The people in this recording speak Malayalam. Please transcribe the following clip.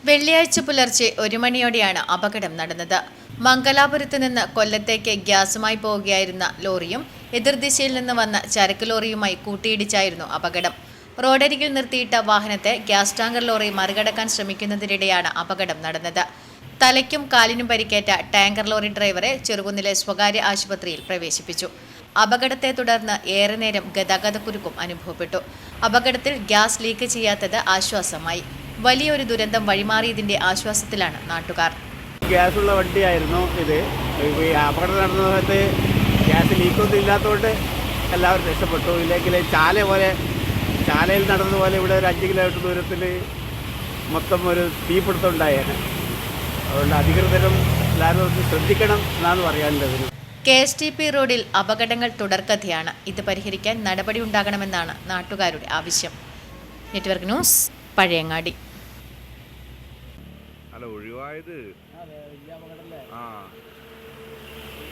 വെള്ളിയാഴ്ച പുലർച്ചെ 1 മണിയോടെയാണ് അപകടം നടന്നത്. മംഗലാപുരത്ത് നിന്ന് കൊല്ലത്തേക്ക് ഗ്യാസുമായി പോവുകയായിരുന്ന ലോറിയും എതിർദിശയിൽ നിന്ന് വന്ന ചരക്ക് ലോറിയുമായി കൂട്ടിയിടിച്ചായിരുന്നു അപകടം. റോഡരികിൽ നിർത്തിയിട്ട വാഹനത്തെ ഗ്യാസ് ടാങ്കർ ലോറി മറികടക്കാൻ ശ്രമിക്കുന്നതിനിടെയാണ് അപകടം നടന്നത്. തലയ്ക്കും കാലിനും പരിക്കേറ്റ ടാങ്കർ ലോറി ഡ്രൈവറെ ചെറുകുന്നിലെ സ്വകാര്യ ആശുപത്രിയിൽ പ്രവേശിപ്പിച്ചു. അപകടത്തെ തുടർന്ന് ഏറെ നേരം ഗതാഗതക്കുരുക്കും അനുഭവപ്പെട്ടു. അപകടത്തിൽ ഗ്യാസ് ലീക്ക് ചെയ്യാത്തത് ആശ്വാസമായി. വലിയൊരു ദുരന്തം വഴിമാറിയതിന്റെ ആശ്വാസത്തിലാണ് നാട്ടുകാർ. ഗ്യാസുള്ള വണ്ടിയായിരുന്നു ഇത്. അപകടം നടന്ന സമയത്ത് ഗ്യാസ് ലീക്കൊന്നും ഇല്ലാത്തതുകൊണ്ട് എല്ലാവരും രക്ഷപ്പെട്ടു. ഇല്ലെങ്കിൽ ചാലയിൽ നടന്നതുപോലെ ഇവിടെ ഒരു 5 കിലോമീറ്റർ ദൂരത്തിൽ മൊത്തം ഒരു തീപിടുത്തം ഉണ്ടായേനെ. അതുകൊണ്ട് അധികൃതരും എല്ലാവരും ഒന്ന് ശ്രദ്ധിക്കണം എന്നാണ് പറയാനുള്ളത്. KSTP റോഡിൽ അപകടങ്ങൾ തുടർക്കഥയാണ്. ഇത് പരിഹരിക്കാൻ നടപടി ഉണ്ടാകണമെന്നാണ് നാട്ടുകാരുടെ ആവശ്യം. Network news, Pazhayangadi. ഒഴിവായത്